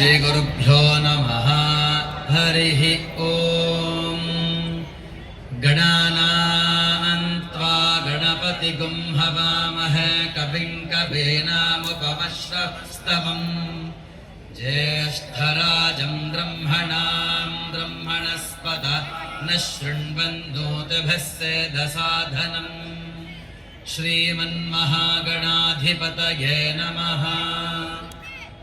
श्रीगुरुभ्यो नमः। हरिः ओम्। गणानां त्वा गणपतिगुं हवामहे कविं कवीनामुपमश्रवस्तमम्। ज्येष्ठराजं ब्रह्मणां ब्रह्मणस्पत न शृण्वन्नोतिभिः सेदसाधनम्। श्रीमन्महागणाधिपतये नमः।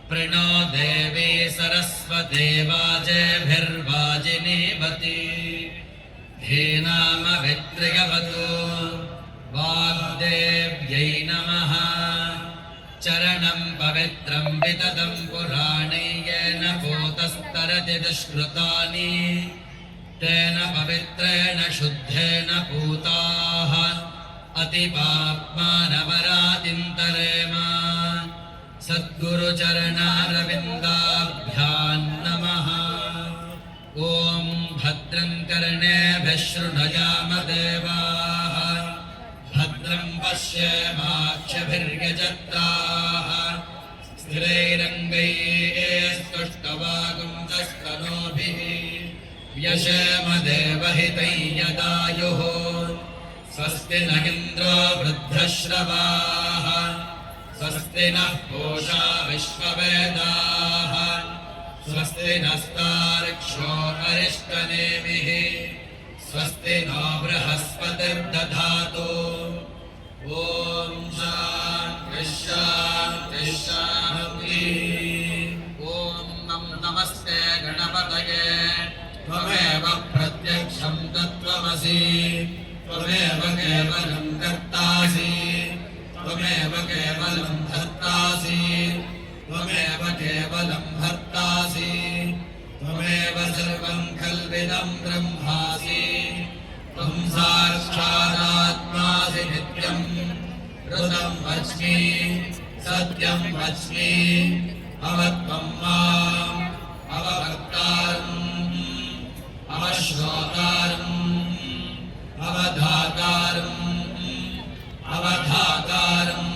प्रणो देवी सरस्वती वाजेभिर्वाजिनीवती धीनामवित्र्यवतु वाग्देव्यै नमः। चरणं पवित्रं विततं पुराणे येन भूतस्तरति दुष्कृतानि तेन पवित्रेण शुद्धेन पूताः अतिपाप्मानवरातिन्तरेम। सद्गुरुचरणारविन्दाभ्यां नमः। ॐ भद्रं कर्णेभिः शृणुयाम देवाः भद्रं पश्येमाक्षभिर्यजत्राः स्थिरैरङ्गैस्तुष्टवागुंसस्तनूभिः व्यशेम देवहितं यदायुः। स्वस्ति न इन्द्रो वृद्धश्रवाः स्वस्ति नः पूषा विश्ववेदाः स्वस्ति नस्तार्क्ष्यो अरिष्टनेमिः स्वस्ति नो बृहस्पतिर्दधातु। ॐ शान्तिः शान्तिः शान्तिः। ॐ नमस्ते गणपतये त्वमेव प्रत्यक्षं तत्त्वमसि त्वमेव केवलं कर्तासि त्वमेव केवलं भर्तासि त्वमेव केवलं भर्तासि त्वमेव सर्वं खल्विदं ब्रह्मासि त्वं साक्षादात्मासि नित्यं ऋतं वच्मि सत्यं वच्मि अवत्वं माम् अवभक्तारम् अवश्रोतारम् अवधातारम् अवधातारम्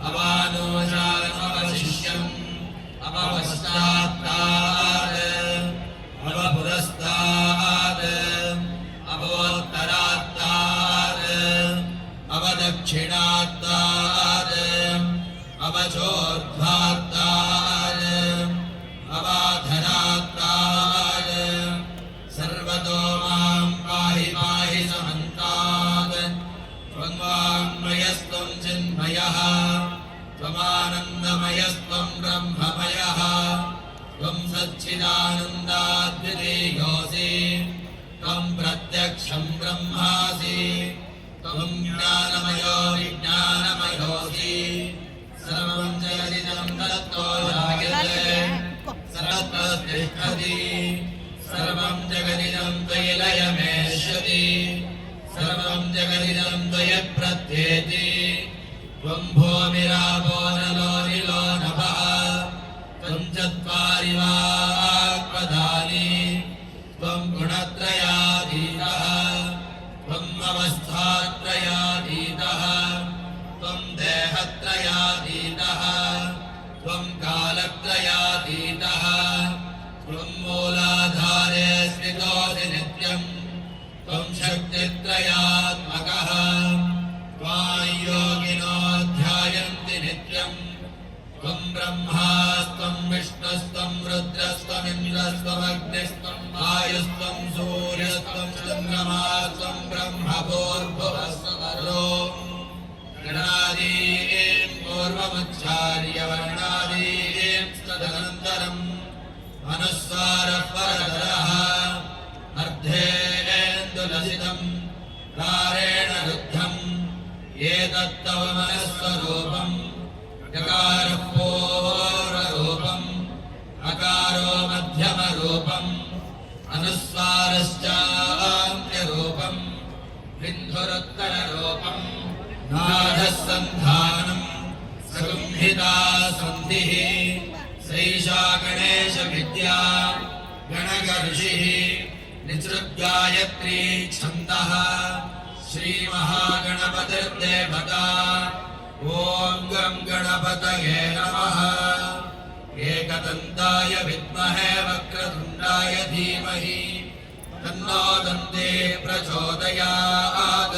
अवानोषारमवशिष्यम् अवपश्चात्तात् अवपुरस्तात् अवोत्तरात्तात् अवदक्षिणात्तात् अवचोर्ध्वात्तात् अवाधरात्तात् सर्वतो मां पाहि पाहि समन्तात्। त्वं चिन्मयः त्वमानन्दमयस्त्वं ब्रह्ममयः त्वं सच्चिदानन्दाद्वितीयोऽसि त्वं प्रत्यक्षं ब्रह्मासि त्वं ज्ञानमयो विज्ञानमयोऽसि सर्वं जगदिदं तत्तो जायते सर्वत्र तिष्ठति सर्वं जगदिदं त्वयि लयमेष्यति सर्वं जगदिदं त्वयि प्रत्येति। त्वं भूमिरापो नलो निलो नभः त्वं चत्वारि वाक्पदानि त्वं गुणत्रयातीतः त्वम् अवस्थात्रयातीतः त्वं देहत्रयातीतः त्वं कालत्रयातीतः त्वं मूलाधारे स्थितोऽसि नित्यम् त्वं शक्तित्रयात्मकः त्वां योगिनो ध्यायन्ति नित्यम् त्वं ब्रह्मास्त्वं विष्णुस्त्वं रुद्रस्त्वमिन्द्रस्त्वमग्निस्त्वं वायुस्त्वं सूर्यस्त्वं चन्द्रमास्त्वं ब्रह्मभूर्भुवस्सुवरो गणादीन् पूर्वमुच्चार्य वर्णादीन् तदनन्तरम् अनुस्वारः परतरः अर्धेन्दुलसितं कारेण रुद्धम् एतत्तव मनस्वरूपम् यकारः पूर्वरूपम् अकारो मध्यमरूपम् अनुस्वारश्चान्त्यरूपम् बिन्धुरुत्तररूपम् नादः सन्धानम् सगुंहिता सन्धिः सैषा गणेशविद्या गणगर्षिः निसृगायत्री छन्दः श्रीमहागणपतिर्देवता। ॐ गं गणपतये नमः। एकदन्ताय विद्महे वक्रतुण्डाय धीमहि तन्नो दन्ते प्रचोदयात्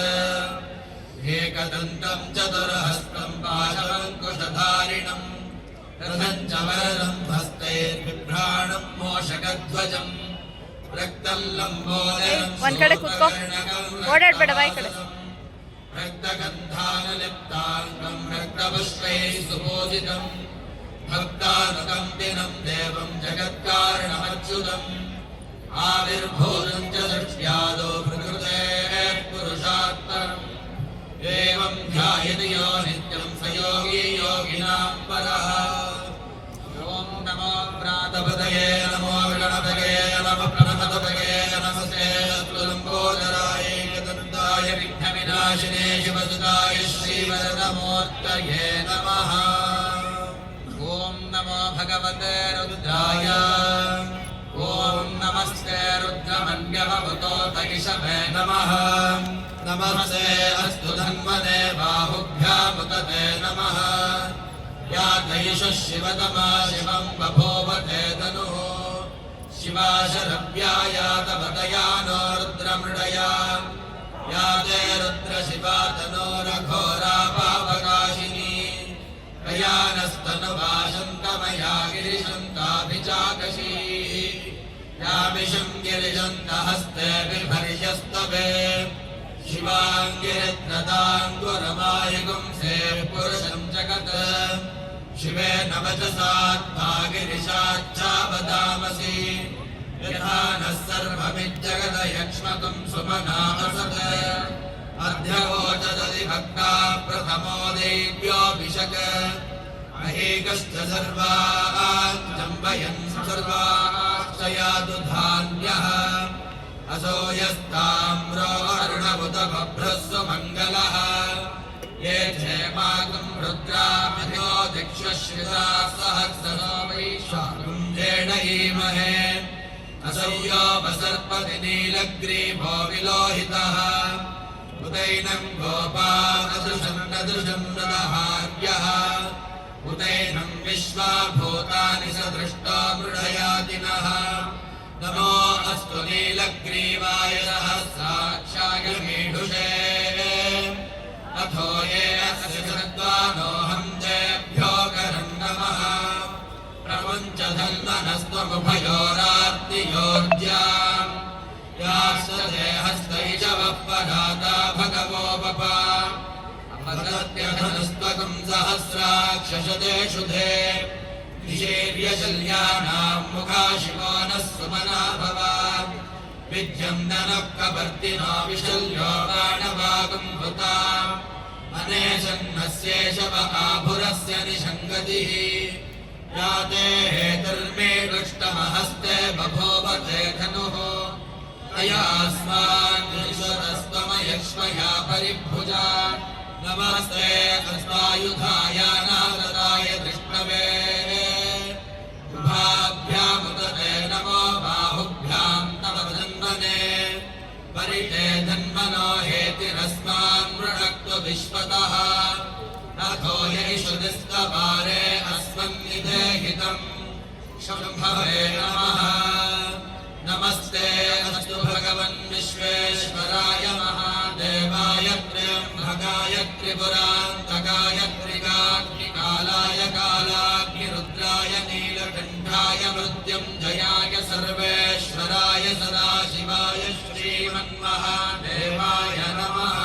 एकदन्तं चतुर्हस्तं पाशवङ्कुशधारिणं रथं च वरदं हस्तैर्बिभ्राणं मूषकध्वजं रक्तं लम्बोदरं रक्तगन्धानलिप्ताङ्गं रक्तपुष्पैः सुपूजितं भक्तानुकम्पिनं देवं जगत्कारणमच्युतम् आविर्भूतं च दृष्ट्यादो प्रकृतेः पुरुषात्परम् एवं ध्यायति यो नित्यं स योगी योगिनां परः ॐ नमो प्रातपतये नमो गणपतये नमः प्रणपतये नमस्ते लम्बोदराय एकदन्ताय विघ्नविनाशिने शिवसुताय श्रीवरदमूर्तये नमः ॐ नमो भगवते रुद्राय ॐ नमस्ते रुद्रमन्यवभूतोत ऋषभे नमः नमस्ते अस्तु धन्वने बाहुभ्यामुदते नमः या दैषः शिवतमा शिवं बभूवते तनुः शिवा शरव्या या तपतया नो रुद्रमृडया या ते रुद्रशिवा तनोरघोरा पापकाशिनी कयानस्तनुवाशन्तमया गिरिशन्ताभिचाकशीः यामिषं गिरिशन्तहस्ते बिभर्यस्तवे शिवाङ्गिरित्रताङ्गुरमायुगुंसे पुरुषं जगत् शिवेन वचसात्मा गिरिशाच्छावदामसि यथा नः सर्वमिज्जगदयक्ष्मकं सुमना असत् अध्यवोचदधि भक्ता प्रथमो देव्योऽभिषक् अहेकश्च सर्वान् जम्बयन् सर्वाश्च यातु धान्यः असो यस्ताम्रो अरुणबुध बभ्रस्व मङ्गलः ये क्षेमाकं रुद्रामिथो दिक्षश्रिता सहस्रो वैश्वाकुञ्जेण ईमहे असौयोपसर्पति नीलग्रीभो विलोहितः उदैनं गोपादृशं नदृशं नदहार्यः उदैनं विश्वाभूतानि सदृष्टो मृडयातिनः नमो अस्तु नीलग्रीवाय सहस्राक्षाय मीढुषे अथो ये अस्य सर्वानोऽहं तेभ्यो करं नमः प्रपञ्च धन्वनस्त्वमुभयोरार्तियोर्ज्याम् यास्ते हस्तैजवः पराता भगवोपपा अपतत्यधनस्त्वकं सहस्राक्षशतेषु धे निषेर्यशल्यानां मुखा शिवो नः सुमना भव विद्यं ननः कपर्दिनो विशल्यो बाणवागुम्भुता अनेशन्नस्येषव आभुरस्य निषङ्गतिः याते हेतुर्मे दुष्टमहस्ते बभूवते धनुः अयास्मान्निश्वरस्त्वमयक्ष्मया परिभुजा नमस्ते अस्मायुधाय नारदाय दृष्टवे उभाभ्यामुदते नमो बाहुभ्यां तव धन्वने परिते धन्वनो हेतिरस्मान् मृणक्तु विश्वतः अथो येषु दिस्तवारे अस्मन्निधेहितम् शम्भवे नमः नमस्ते अस्तु भगवन् विश्वेश्वराय महादेवाय त्र्यम्बकाय त्रिपुरान्तकाय त्रिकाग्निकालाय कालाग्निरुद्राय नीलकण्ठाय मृत्युञ्जयाय सर्वेश्वराय सदाशिवाय श्रीमन्महादेवाय नमः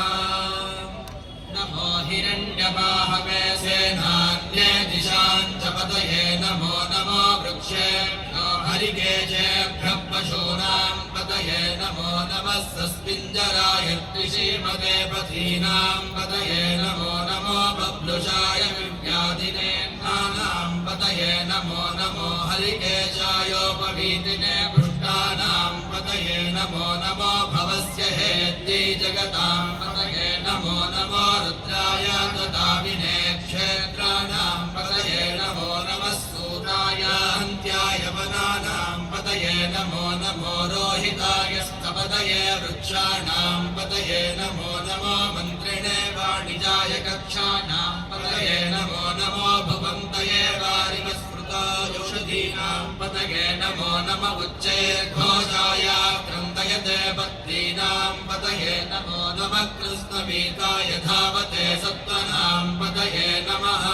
नमो हिरण्यबाहवे सेनान्ये दिशाञ्च पतये नमो नमो वृक्षेभ्यो हरिकेशेभ्यः पशूनां पतये नमो नमः सस्मिञ्जराय त्रिशीमते पथीनां पतये नमो नमो बभ्लुषाय विव्याधिनेन्द्राणां पतये नमो नमो हरिकेशायोपवीतिने पृष्ठानां पतये नमो नमो भवस्य हेत्यै जगतां पतये नमो नमो रुद्राय ददामिने क्षेत्राणां पतये नमो नमः सूताय अन्त्याय वनानां पतये नमो नमो रोहिताय स्तपतये वृक्षाणां पतये नमो नमो मन्त्रिणे वाणिजाय कक्षाणां पतये नमो नमो भुवन्तये वारिवस्मृत शतायुषधीनां पतये नमो नम उच्चैर्घोषाय क्रन्दयते पत्नीनां पतये नमो नमः कृष्णवीताय धावते सत्त्वनां पतये नमः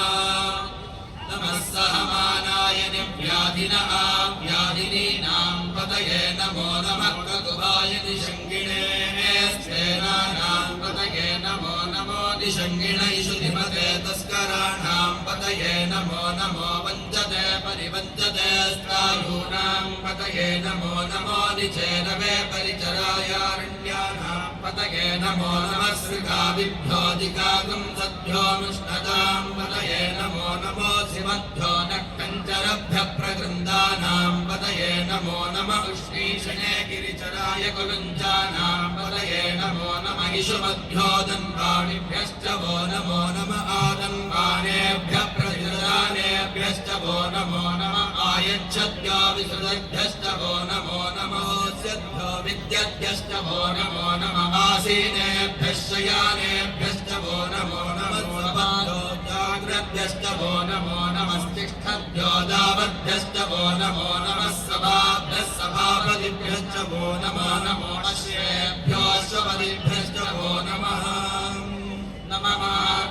नमः सहमानाय व्याधिनीनां पतये नमो नमः ककुभाय निषङ्गिणे स्तेनानां पतये नमो नमो निषङ्गिणैषु धिमते तस्कराणां पतये नमो नमो वञ्चते परिवञ्चते स्तायूनां पतये नमो नमो निचेरवे परिचरायारण्यानां पतये नमो नमः सृगाविभ्योऽधिकागं सद्भ्यो मुष्णतां पतये नमो नमो मध्यो न कञ्चरभ्यः प्रकृन्दानां पतये नमो नमः उष्णीषणे गिरिचराय कुलुञ्जानां पतये नमो नमः इषुमध्यो दन्वाणिभ्यश्च वो नमो नमः आदन्वाणेभ्यः प्रतिदानेभ्यश्च वो नमो नमः आयच्छद्भ्यो विसृतभ्यश्च वो नमो नमः स्यद्भ्यो विद्यद्भ्यश्च वो नमो नमः आसीनेभ्यः शयानेभ्यश्च वो नमो नमः जाग्रद्भ्यश्च वो नमो नमस्तिष्ठद्भ्यो दावद्भ्यश्च वो नमो नमः सभाभ्यः सभापतिभ्यश्च वो नमो नमो अश्वेभ्यो अश्वपतिभ्यश्च वो नमः नमः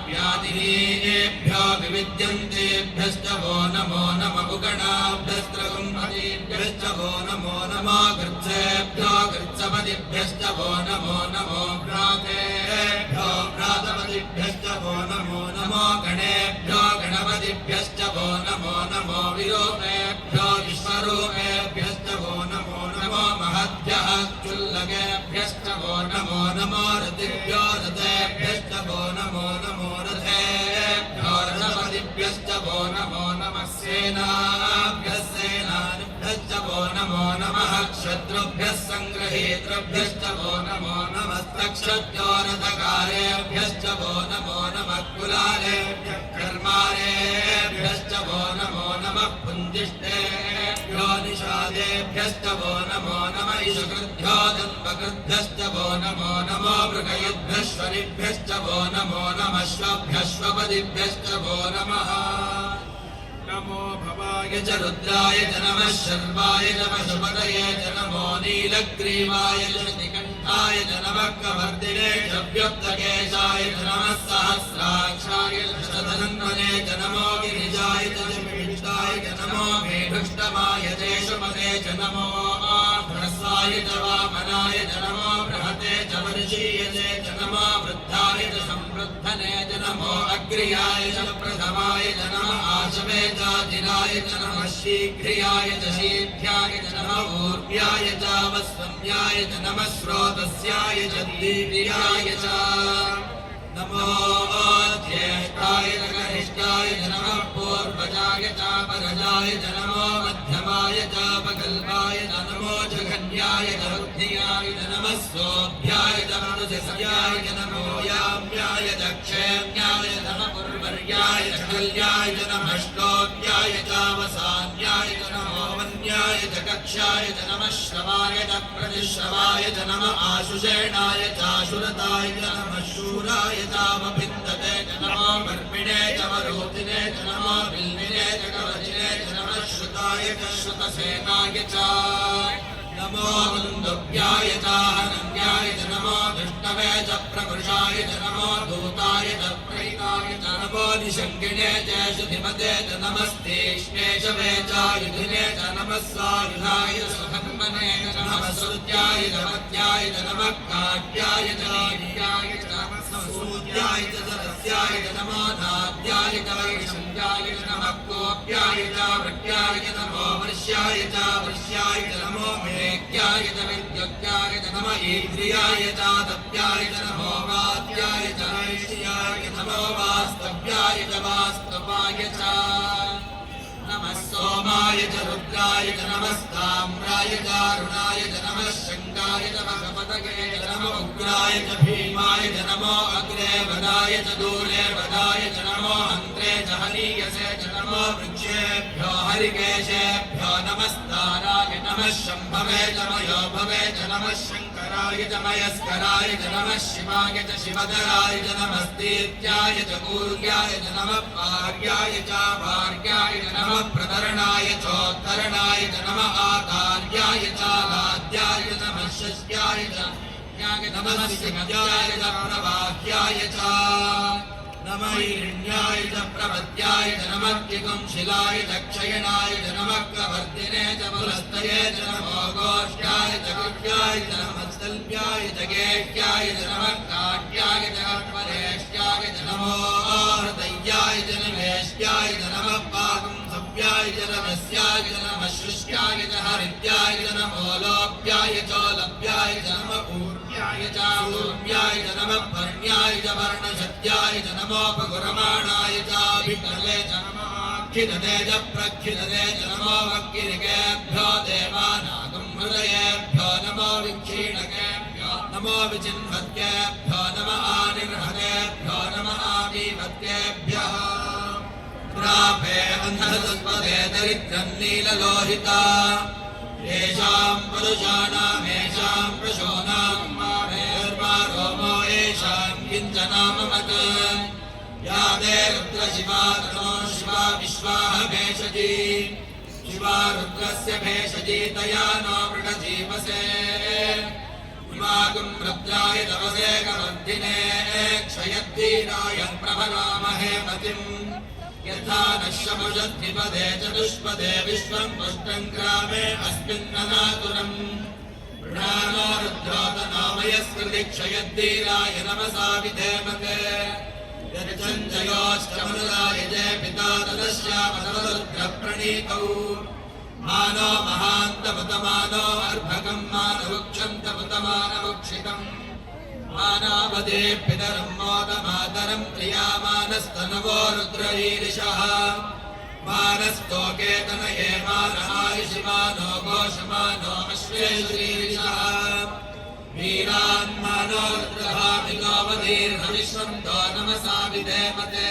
व्याधिनीभ्यो विविद्यन्तेभ्यश्च वो नमो नमः उगणाभ्यस्त्रगुम्भतीभ्यश्च वो नमो नमः कृच्छेभ्यो कृच्छपतिभ्यश्च वो नमो नमो भ्रातेभ्यो भ्रातपतिभ्यश्च वो नमो नमो गणेभ्यो गणपतिभ्यश्च वो नमो नमो विरूपेभ्यो विश्वरूपेभ्यश्च वो नमो नमो महद्भ्यः चुल्लकेभ्यश्च वो नमो नमो रतिभ्यो रतेभ्यश्च वो नमो नमो रथेभ्यो रथपतिभ्यश्च वो नमो नमः सेनाभ्यः सेनानिभ्यश्च वो नमो नमः शत्रुभ्यः सङ्गृहीतृभ्यश्च वो नमो नमस्तक्षत्यो रथकारेभ्यश्च वो नमो नमः कुलालेभ्यः कर्मारेभ्यश्च वो नमो नमः पुञ्जिष्टेभ्यो निषादेभ्यश्च वो नमो नमः इषकृभ्यो दन्वकृभ्यश्च वो नमो नमो मृगयुद्भ्यश्वरिभ्यश्च वो नमो नमः श्वभ्यश्वपदिभ्यश्च वो नमः नमो भवाय च रुद्राय च नमः शर्वाय च पशुपतये च नमो नीलग्रीवाय च निकण्ठाय च नमः कवर्दिने च व्युक्तकेशाय च नमः सहस्राक्षाय च शतधन्वने च नमो गिरिजाय च पिष्टाय च नमो मेढुष्टमाय चेषुमते च नमो ह्रस्वाय च वामनाय च नमो बृहते च वर्षीयते च नमो वृद्धाय च संवृद्धने च नमो अग्र्याय च प्रथमाय च नमः आशवे चाजिराय च नमः शीघ्रियाय च शीघ्राय च नमः ऊर्व्याय च वस्वन्याय च नमः श्रोतस्याय च दीर्घाय च नमो ज्येष्ठाय च कनिष्ठाय च नमः पूर्वजाय च परजाय च नमो मध्यमाय च पकल्पाय च नमो जघन्याय च बुद्धियाय च नमः सोऽभ्याय च मनुजस्याय च नमो याम्याय च क्षेम्याय च नमः पुर्वर्याय च कल्याय च नमः श्लोक्याय च वसान्याय च नमो वन्याय च कक्षाय च नमः श्रवाय च प्रतिश्रवाय च नमः आशुषेणाय च आशुरताय च नमः शूराय चावभिन्दते च नमो कर्मिणे च वरोधिने च नमो बिल्विने च कवचिने च नमः श्रुताय च श्रुतसेनाय च नमो दुन्दुभ्याय च हनन्याय च नमो दुष्टवे च प्रकृषाय च नमो दूताय च प्रैताय च नमो निषङ्गिणे च शुधिमते च नमस्तेष्णे च वेचायुधिने च नमः सायुधाय च सुहन्मने च नमः सुत्याय च मत्याय च नमः काट्याय च वीर्याय च नमः सूर्याय च सरस्याय च नमो नाद्याय च वैशन्याय च नमः कोप्याय च वृट्याय च नमो वर्ष्याय च वर्ष्याय च नमो मेघ्याय च विद्युत्याय च नमः ईन्द्रियाय च तप्याय च नमो वाद्याय च वैश्याय च नमो वास्तव्याय च वास्तवाय च नमः सोमाय च रुद्राय च नमस्ताम्राय च अरुणाय च नमः शङ्काय च भगवतगे च नमो उग्राय च भीमाय च नमो अग्रे वदाय च दूरे वदाय च नमो हन्त्रे च हनीयसे च नमो वृक्षेभ्यो हरिकेशेभ्यो नमः नमस्ताराय नमः शम्भवे च मयो भवे च नमः शङ्कराय च मयस्कराय च नमः शिवाय च शिवधराय च नमस्तेत्याय च कूर्याय च नमः पार्याय च भार्याय च नमः प्रतरणाय चोत्तरणाय च नमः आकार्याय च लाद्याय च नमः शस्याय च नमः सिंहाय च प्रवाह्याय च नमः हिरण्याय च प्रपद्याय च नमः किकुंशिलाय च क्षयणाय च नमः कवर्धिने च पुलस्तये च नमो गोष्ठाय च गुह्याय च नमः सल्प्याय च गेह्याय च नमः काट्याय च परेष्ट्याय च नमो हृदयाय च निवेश्याय च नमः पाकं सव्याय च रमस्याय च नमः शुष्याय च हरिद्याय च नमो लोप्याय च लभ्याय च नमः ऊर्व्याय च ऊर्व्याय च नमः पर्ण्याय च वर्णशत्याय च नमोपगुरमाणाय चाभितले च नमः खिदते च प्रखिदते च नमो वक्किरिकेभ्यो देवानागं हृदयेभ्यो नमो विक्षीणकेभ्यो नमो विचिन्वत्केभ्यो नमः आनिर्हतेभ्यो नमः आदिवत्केभ्यः प्रापे अन्धसत्पदे दरिद्रं नीललोहिता येषां पुरुषाणामेषां पशूनां रोमो येषां किञ्चनाममत् या ते रुद्रशिवा तनो शिवा विश्वाह भेषजी शिवा रुद्रस्य भेषजी तया नो मृडजीवसे इमागं रुद्राय तवसे कवर्धिने क्षयद्धीराय प्रभरामहे मतिम् यथा नश्यमुषद्धिपदे चतुष्पदे विश्वं पुष्टं ग्रामे अस्मिन्ननातुरम् प्रणामो रुद्रोतनामयस्कृति क्षयद्धीराय नमसा विधेमते यच्चञ्जयोष्टमनुराय जय पिता तदस्यामतरुद्रप्रणीतौ मानो महान्तमुतमानो अर्भकं मानवुक्षन्तमुतमानवुक्षितम् मानावदे पितरं मोदमातरं प्रियामानस्तनवो रुद्ररीरिषः मानस्तोकेतनये मानहायिषि मानो घोषमानो अश्वेश्रीरिषः वीरान्मानो रुद्रभामिलोपदीर्घविश्वन्तो नमसा विधेमते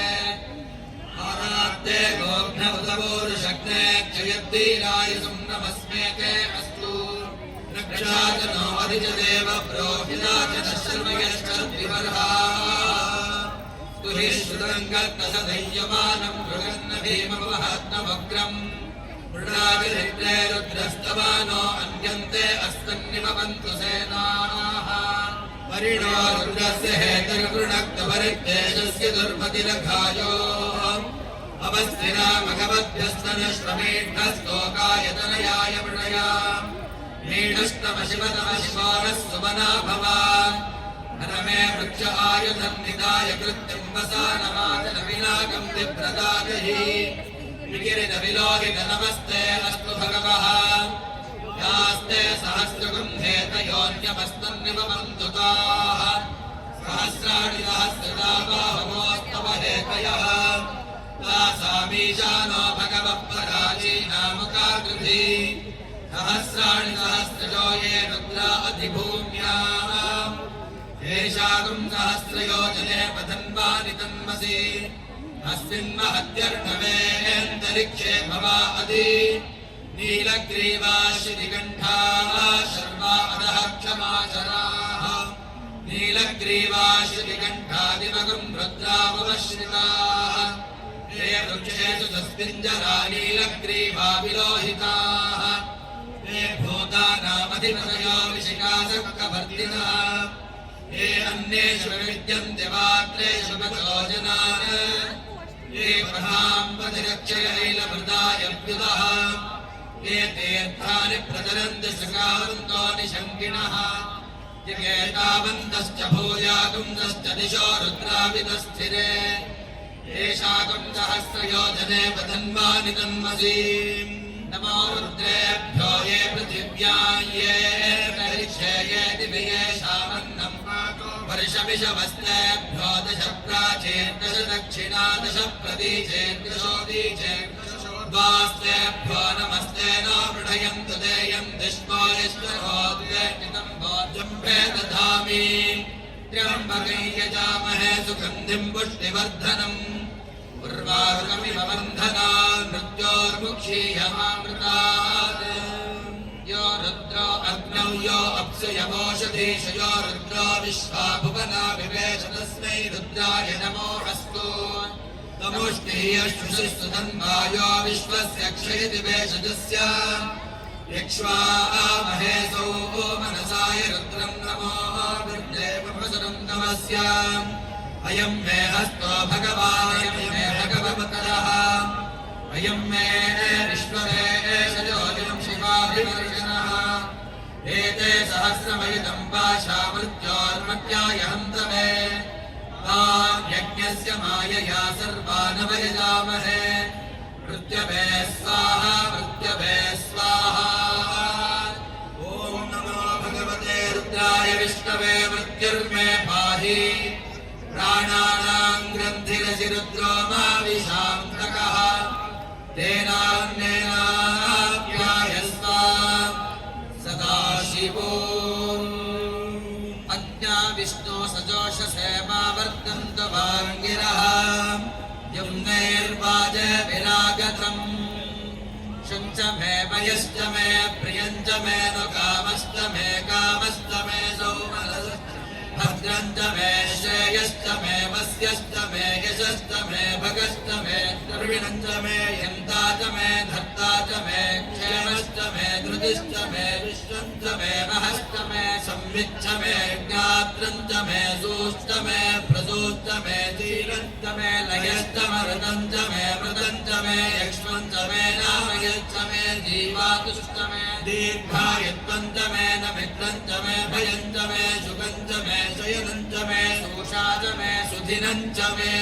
आरात्ते गोघ्नमुदपूरुषग्ने क्षयद्धीराय नमस्मेते अस्तु रक्षाजनो अधिजदेव प्रोहिताजनः शर्मयश्चर्विवर्हा तुहि श्रुतङ्गत्तसदैयमानं मृगन्न भीममहात्मवग्रम् मृडादिरिद्रे रुद्रस्तवानो अन्यन्ते अस्तन्निमपन्तु सेनाः परिणो रुद्रस्य हेतर्गृणक्तपरिद्देशस्य दुर्मतिरघायोः अवस्थिरामघवद्भ्यस्तनश्वमेढ्यस्तोकायतनयाय मृडया नीढस्तमशिवतमशिवानः सुमना भवान् हरमे वृक्ष आयुधं निधाय कृत्यं वसानवाचनविनाकं दिव्रतागहि विगिरितविलोहित नमस्ते अस्तु भगवः यास्ते सहस्रगुन्धे तयोन्यमस्तन्निममन्तु ताः सहस्राणि सहस्रदा बाहवोस्तव हेतयः तासामीशानो भगवः पराचीनामुकाकृति सहस्राणि सहस्रजो ये रुद्रा अधिभूम्याम् येषागुं सहस्रयोजने पतन्वानि तन्मसि अस्मिन् महत्यर्णवेऽन्तरिक्षे भवा अधि नीलग्रीवा श्रीकण्ठाः शर्वा अधः क्षमाचराः नीलग्रीवा श्रीकण्ठादिमगुं रुद्रामुपश्रिताः ये वृक्षेषु तस्मिञ्जरा नीलग्रीवा विलोहिताः ये भूतानामधिपतयो विशिखासक्तवर्तिनः ये अन्येषु विद्यन्ते पात्रेषु गतो जनान् ये प्रधाम्पतिरक्षयैलमृदायभ्युदः ये तीर्थानि प्रचरन्ति सखावन्तो निशङ्किनः ये तावन्तश्च भूयागुंसश्च दिशो रुद्रावितस्थिरे येषागुं सहस्रयोजने वदन्वानि तन्मसि नमो रुद्रेभ्यो ये पृथिव्यां ये परिक्षे ये दिवि येषामन्नं वर्षविषवस्तेभ्यो दश प्राचेर्दश दक्षिणा दश प्रतीचेर्दशोदीचेर्दशोद्वास्तेभ्यो नमस्ते नो मृडयन्तु देयं दिष्मोश्वरोद्वेष्टितं भोज्यं दधामि त्र्यम्बकै यजामहे सुगन्धिं पुष्टिवर्धनम् उर्वारुकमिव बन्धनान् मृत्योर्मुक्षीयमामृतात् यमोषधीशयो रुद्रो विश्वा भुवना विवेश तस्मै रुद्राय नमो अस्तु तमुष्टीयश्रुषिस्तु तन्वायो विश्वस्य क्षयति वेषजस्य यक्ष्वामहेसौ मनसाय रुद्रं नमो विद्येवसरं नमस्य अयं मे हस्तो भगवान् मे भगवतरः अयं मे विश्ववेशजोऽयं शिवाभिवर्षणः एते सहस्रमयुतं पाशा मृत्योर्मत्याय हन्त मे यज्ञस्य मायया सर्वानवयजामहे मृत्यवे स्वाहा मृत्यवे स्वाहा ॐ नमो भगवते रुद्राय विष्णवे मृत्युर्मे पाहि प्राणानां ग्रन्थिरसि रुद्रो मा विशान्तकः तेनान्नेनाप्यायस्वा सदाशिवो अज्ञा विष्णो सजोषसे मा वर्तन्त वाङ्गिरः यम्नैर्वाज विरागतम् शञ्च मे वयश्च मे प्रियञ्च मे नु कामश्च मे सौमनसश्च भद्रञ्च मे श्रेयश्च मे वस्यश्च मे यशश्च मे भगश्च मे द्रविणञ्च मे यन्ता च मे धर्ता च मे क्षेमश्च मे धृतिश्च मे विश्वञ्च मे महश्च मे संविच्च मे ज्ञात्रञ्च मे सूश्च मे प्रसूश्च मे धीरञ्च मे लयश्च मरुतञ्च मे मृतञ्च मे यक्ष्मञ्च मे नामयश्च मे जीवातुश्च मे दीर्घायत्वञ्च मे नमित्रञ्च मे भयञ्च मे सुखञ्च मे शयनञ्च मे सूषा च मे सुधिनञ्च मे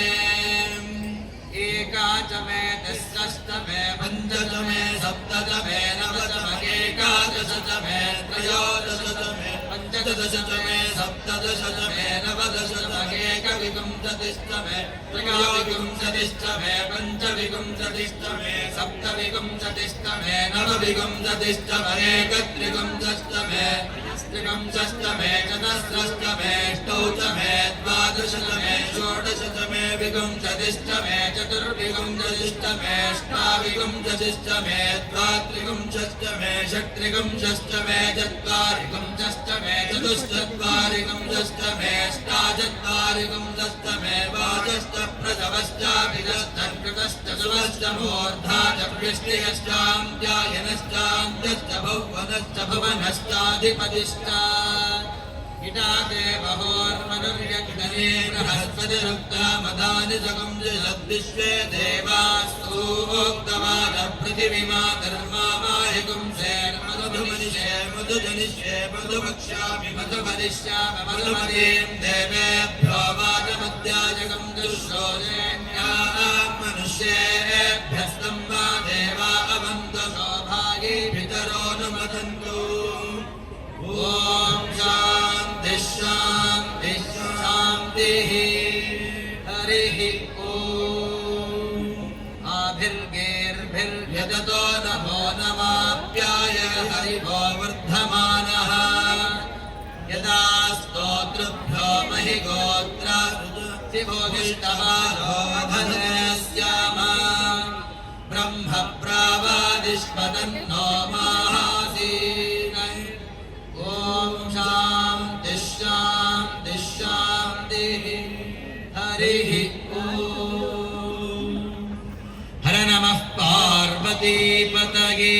एका च मे दशश्च मे पञ्च च मे सप्त च मे नव च मे एकादश च मे त्रयोदश च मे पञ्चदश च मे सप्तदश च मे नवदश च मे एकविंशतिश्च मे त्रयोविंशतिश्च मे पञ्चविंशतिश्च मे सप्तविंशतिश्च मे नवविंशतिश्च मे एकत्रिंशश्च मे त्रिंशश्च मे चतस्रश्च मे अष्टौ च मे द्वादश च मे षोडश च मे विंशतिश्च मे चतुर्विंशतिश्च मे अष्टाविंशतिश्च मे द्वात्रिंशश्च मे षट्त्रिंशश्च मे चत्वारिंशश्च मे चतुश्चत्वारिंशश्च मे अष्टाचत्वारिंशश्च मे वाचश्च प्रसवश्चाभिजश्च कृतश्च सुवश्च मूर्धा च वृष्टिश्चान्त्यायनश्चान्त्यश्च भुवनश्च भुवनश्चाधिपतिश्च इटाते बहोर्मनुर्यज्ञने बृहस्पतिरुक्ता मदानि जगुंसद्विश्वे देवास्तूक्तवाद पृथिवीमा धर्मामायगुंसे मधुमनिषे मधुजनिष्ये मधुवक्ष्यामि मधुमनिष्यामि मधुमतीं देवेभ्यो वाचमध्यायगं दुःश्रोजेन्याः मनुष्येभ्यस्तं वा देवा अवन्त सौभागी पितरोऽनुमदन्तु ॐ शान्तिः शान्तिः शान्तिः हरिः ॐ आभिर्गेर्भिर्यजतो नमो नमाप्याय हरिवो वर्धमानः यदा स्तोतृभ्यो महि गोत्रादिष्टवारो वधनस्याम ब्रह्म प्रावादिष्पदन्नो माहासीन ॐ शान्तिः शान्तिः शान्तिः हरिः ॐ हर नमः पार्वतीपतये